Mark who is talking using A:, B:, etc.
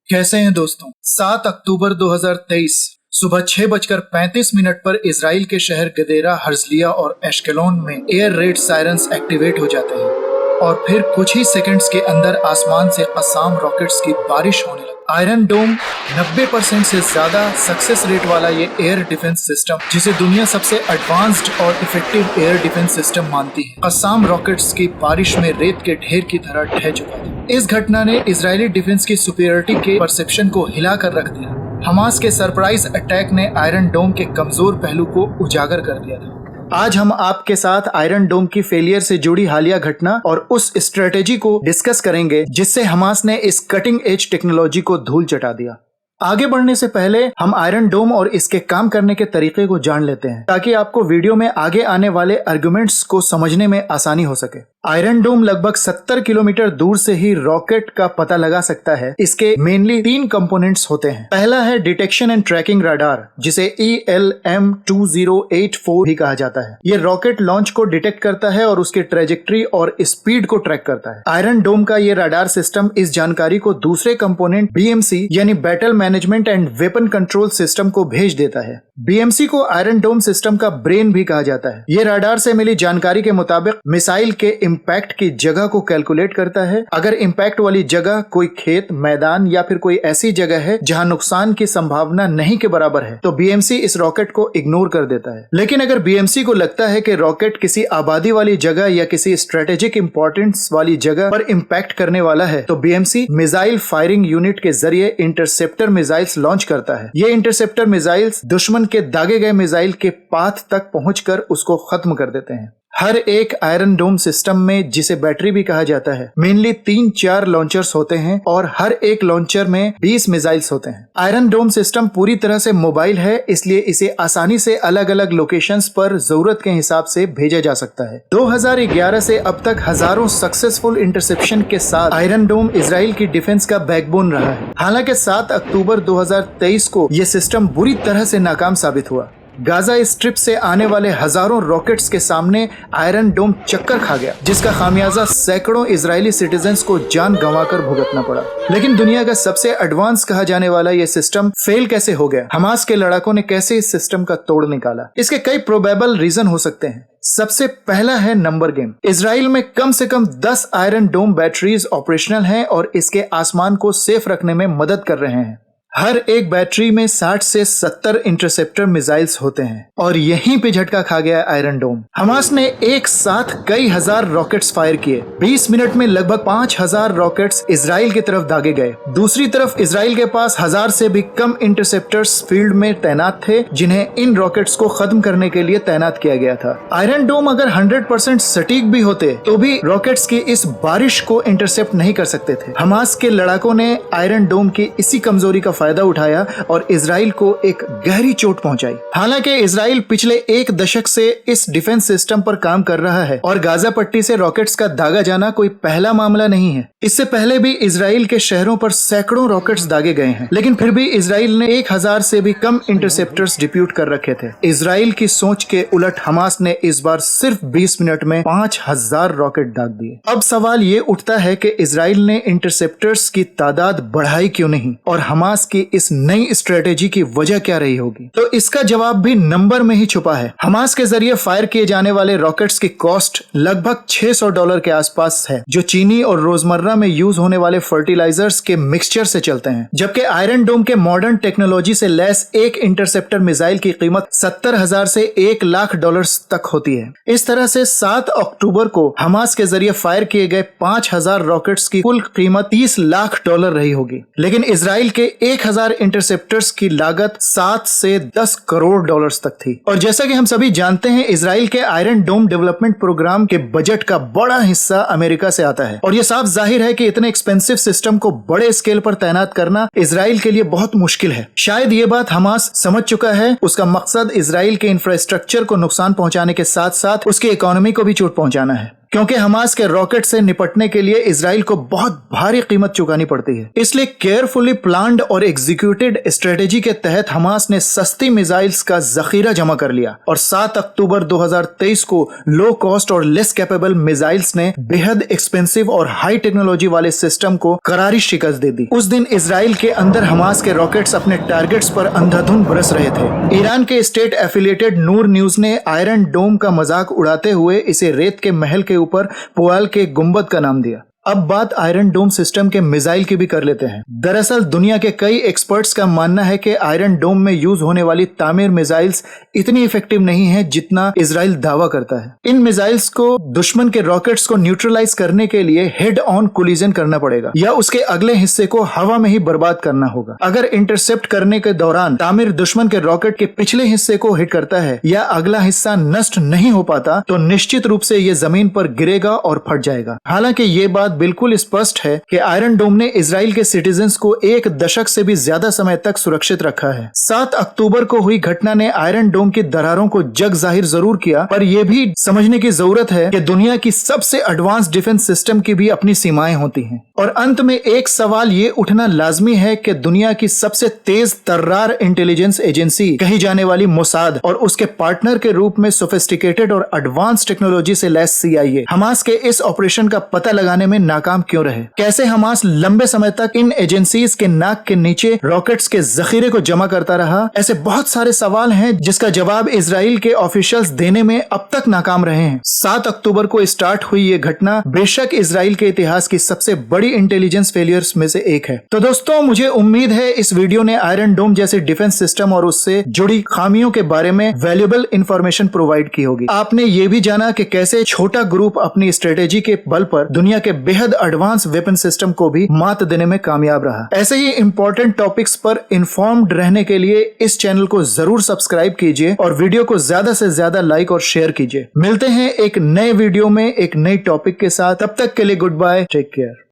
A: कैसे हैं दोस्तों। 7 अक्टूबर 2023 सुबह 6:35 पर इजराइल के शहर गदेरा, हर्जलिया और एश्केलोन में एयर रेड सायरन्स एक्टिवेट हो जाते हैं और फिर कुछ ही सेकंड्स के अंदर आसमान से कस्साम रॉकेट्स की बारिश होने लगी। आयरन डोम 90% से ज्यादा सक्सेस रेट वाला ये एयर डिफेंस सिस्टम, जिसे दुनिया सबसे एडवांस्ड और इफेक्टिव एयर डिफेंस सिस्टम मानती है, कस्साम रॉकेट्स की बारिश में रेत के ढेर की तरह ढह चुका था। इस घटना ने इजरायली डिफेंस की सुपीरियरिटी के परसेप्शन को हिला कर रख दिया। हमास के सरप्राइज अटैक ने आयरन डोम के कमजोर पहलू को उजागर कर दिया था। आज हम आपके साथ आयरन डोम की फेलियर से जुड़ी हालिया घटना और उस स्ट्रेटेजी को डिस्कस करेंगे जिससे हमास ने इस कटिंग एज टेक्नोलॉजी को धूल चटा दिया। आगे बढ़ने से पहले हम आयरन डोम और इसके काम करने के तरीके को जान लेते हैं, ताकि आपको वीडियो में आगे आने वाले आर्गुमेंट्स को समझने में आसानी हो सके। आयरन डोम लगभग 70 किलोमीटर दूर से ही रॉकेट का पता लगा सकता है। इसके मेनली 3 कंपोनेंट्स होते हैं। पहला है डिटेक्शन एंड ट्रैकिंग रडार, जिसे ELM-2084 भी कहा जाता है। ये रॉकेट लॉन्च को डिटेक्ट करता है और उसकी ट्रेजेक्ट्री और स्पीड को ट्रैक करता है। आयरन डोम का ये रडार सिस्टम इस जानकारी को दूसरे कंपोनेंट BMC यानी battle management and weapon control system को भेज देता है। BMC को आयरन डोम सिस्टम का ब्रेन भी कहा जाता है। ये रडार से मिली जानकारी के मुताबिक मिसाइल के इम्पैक्ट की जगह को कैलकुलेट करता है। अगर इम्पैक्ट वाली जगह कोई खेत, मैदान या फिर कोई ऐसी जगह है जहां नुकसान की संभावना नहीं के बराबर है, तो BMC इस रॉकेट को इग्नोर कर देता है। लेकिन अगर BMC को लगता है कि रॉकेट किसी आबादी वाली जगह या किसी स्ट्रेटेजिक इंपॉर्टेंस वाली जगह पर इम्पैक्ट करने वाला है, तो BMC मिसाइल फायरिंग यूनिट के जरिए इंटरसेप्टर मिसाइल्स लॉन्च करता है। ये इंटरसेप्टर मिसाइल्स दुश्मन के दागे गए मिसाइल के पाथ तक पहुंचकर उसको खत्म कर देते हैं। हर एक आयरन डोम सिस्टम में, जिसे बैटरी भी कहा जाता है, मेनली 3-4 लॉन्चर्स होते हैं और हर एक लॉन्चर में 20 मिसाइल्स होते हैं। आयरन डोम सिस्टम पूरी तरह से मोबाइल है, इसलिए इसे आसानी से अलग अलग लोकेशंस पर जरूरत के हिसाब से भेजा जा सकता है। 2011 से अब तक हजारों सक्सेसफुल इंटरसेप्शन के साथ आयरन डोम इजराइल की डिफेंस का बैकबोन रहा है। हालांकि 7 अक्टूबर 2023 को यह सिस्टम बुरी तरह से नाकाम साबित हुआ। गाजा स्ट्रिप से आने वाले हजारों रॉकेट्स के सामने आयरन डोम चक्कर खा गया, जिसका खामियाजा सैकड़ों इजरायली सिटीजन्स को जान गंवाकर भुगतना पड़ा। लेकिन दुनिया का सबसे एडवांस कहा जाने वाला यह सिस्टम फेल कैसे हो गया? हमास के लड़ाकों ने कैसे इस सिस्टम का तोड़ निकाला? इसके कई प्रोबेबल रीजन हो सकते हैं। सबसे पहला है नंबर गेम। इजराइल में कम से कम 10 आयरन डोम बैटरीज ऑपरेशनल हैं और इसके आसमान को सेफ रखने में मदद कर रहे हैं। हर एक बैटरी में 60 से 70 इंटरसेप्टर मिसाइल्स होते हैं और यहीं पे झटका खा गया आयरन डोम। हमास ने एक साथ कई हजार रॉकेट्स फायर किए। 20 मिनट में लगभग 5000 रॉकेट्स इजराइल की तरफ दागे गए। दूसरी तरफ इजराइल के पास 1000 से भी कम इंटरसेप्टर्स फील्ड में तैनात थे, जिन्हें इन रॉकेट्स को खत्म करने के लिए तैनात किया गया था। आयरन डोम अगर 100% सटीक भी होते तो भी रॉकेट्स की इस बारिश को इंटरसेप्ट नहीं कर सकते थे। हमास के लड़ाकों ने आयरन डोम की इसी कमजोरी का फायदा उठाया और इजराइल को एक गहरी चोट पहुंचाई। हालांकि इजराइल पिछले 1 दशक से इस डिफेंस सिस्टम पर काम कर रहा है और गाजा पट्टी से रॉकेट्स का दागा जाना कोई पहला मामला नहीं है। इससे पहले भी इजराइल के शहरों पर सैकड़ों रॉकेट्स दागे गए हैं, लेकिन फिर भी इजराइल ने 1000 से भी कम इंटरसेप्टर्स डिप्यूट कर रखे थे। इजराइल की सोच के उलट हमास ने इस बार सिर्फ 20 मिनट में 5000 रॉकेट दाग दिए। अब सवाल ये उठता है कि इजराइल ने इंटरसेप्टर्स की तादाद बढ़ाई क्यों नहीं और हमास की इस नई स्ट्रेटेजी की वजह क्या रही होगी? तो इसका जवाब भी नंबर में ही छुपा है। हमास के जरिए फायर किए जाने वाले रॉकेट्स की कॉस्ट लगभग $600 के आसपास है, जो चीनी और रोजमर्रा में यूज होने वाले फर्टिलाइजर्स के मिक्सचर से चलते हैं। जबकि आयरन डोम के मॉडर्न टेक्नोलॉजी से लैस एक इंटरसेप्टर मिसाइल की कीमत $70,000 से $1 लाख तक होती है। इस तरह से 7 अक्टूबर को हमास के जरिए फायर किए गए 5000 रॉकेट्स की कुल कीमत $30 लाख रही होगी। लेकिन इजराइल के 1000 इंटरसेप्टर्स की लागत 7 से 10 करोड़ डॉलर्स तक थी। और जैसा कि हम सभी जानते हैं, इजराइल के आयरन डोम डेवलपमेंट प्रोग्राम के बजट का बड़ा हिस्सा अमेरिका से आता है और यह साफ जाहिर है कि इतने एक्सपेंसिव सिस्टम को बड़े स्केल पर तैनात करना इजराइल के लिए बहुत मुश्किल है। शायद ये बात हमास समझ चुका है। उसका मकसद इजराइल के इंफ्रास्ट्रक्चर को नुकसान पहुंचाने के साथ साथ उसकी इकोनॉमी को भी चोट पहुंचाना है। क्योंकि हमास के रॉकेट से निपटने के लिए इजराइल को बहुत भारी कीमत चुकानी पड़ती है। इसलिए केयरफुली प्लान्ड और एग्जीक्यूटेड स्ट्रेटेजी के तहत हमास ने सस्ती मिसाइल्स का जखीरा जमा कर लिया और 7 अक्टूबर 2023 को लो कॉस्ट और लेस कैपेबल मिसाइल्स ने बेहद एक्सपेंसिव और हाई टेक्नोलॉजी वाले सिस्टम को करारी शिकस्त दे दी। उस दिन इजराइल के अंदर हमास के रॉकेट्स अपने टारगेट्स पर अंधाधुंध बरस रहे थे। ईरान के स्टेट एफिलिएटेड नूर न्यूज ने आयरन डोम का मजाक उड़ाते हुए इसे रेत के महल के ऊपर पुआल के गुंबद का नाम दिया। अब बात आयरन डोम सिस्टम के मिसाइल की भी कर लेते हैं। दरअसल दुनिया के कई एक्सपर्ट्स का मानना है कि आयरन डोम में यूज होने वाली तामीर मिसाइल्स इतनी इफेक्टिव नहीं है जितना इजराइल दावा करता है। इन मिसाइल्स को दुश्मन के रॉकेट्स को न्यूट्रलाइज करने के लिए हेड ऑन कोलिजन करना पड़ेगा या उसके अगले हिस्से को हवा में ही बर्बाद करना होगा। अगर इंटरसेप्ट करने के दौरान तामीर दुश्मन के रॉकेट के पिछले हिस्से को हिट करता है या अगला हिस्सा नष्ट नहीं हो पाता तो निश्चित रूप से ये जमीन पर गिरेगा और फट जाएगा। हालांकि ये बात बिल्कुल स्पष्ट है कि आयरन डोम ने इजराइल के सिटीजन्स को 1 दशक से भी ज्यादा समय तक सुरक्षित रखा है। 7 अक्टूबर को हुई घटना ने आयरन डोम की दरारों को जग जाहिर जरूर किया, पर यह भी समझने की जरूरत है कि दुनिया की सबसे एडवांस डिफेंस सिस्टम की भी अपनी सीमाएं होती हैं। और अंत में एक सवाल ये उठना लाजमी है कि दुनिया की सबसे तेज तर्रार इंटेलिजेंस एजेंसी कही जाने वाली मोसाद और उसके पार्टनर के रूप में सोफिस्टिकेटेड और एडवांस टेक्नोलॉजी से लैस CIA हमास के इस ऑपरेशन का पता लगाने में नाकाम क्यों रहे। कैसे हमास लंबे समय तक इन एजेंसीज के नाक के नीचे रॉकेट्स के जखीरे को जमा करता रहा। ऐसे बहुत सारे सवाल हैं जिसका जवाब इजराइल के ऑफिशियल्स देने में अब तक नाकाम रहे हैं। 7 अक्टूबर को स्टार्ट हुई ये घटना बेशक इजराइल के इतिहास की सबसे बड़ी इंटेलिजेंस फेलियर्स में से एक है। तो दोस्तों, मुझे उम्मीद है इस वीडियो ने आयरन डोम जैसे डिफेंस सिस्टम और उससे जुड़ी खामियों के बारे में वैल्यूएबल इंफॉर्मेशन प्रोवाइड की होगी। आपने ये भी जाना कि कैसे छोटा ग्रुप अपनी स्ट्रेटेजी के बल पर दुनिया के बेहद एडवांस वेपन सिस्टम को भी मात देने में कामयाब रहा। ऐसे ही इंपॉर्टेंट टॉपिक्स पर इन्फॉर्म्ड रहने के लिए इस चैनल को जरूर सब्सक्राइब कीजिए और वीडियो को ज्यादा से ज्यादा लाइक और शेयर कीजिए। मिलते हैं एक नए वीडियो में एक नई टॉपिक के साथ। तब तक के लिए गुड बाय, टेक केयर।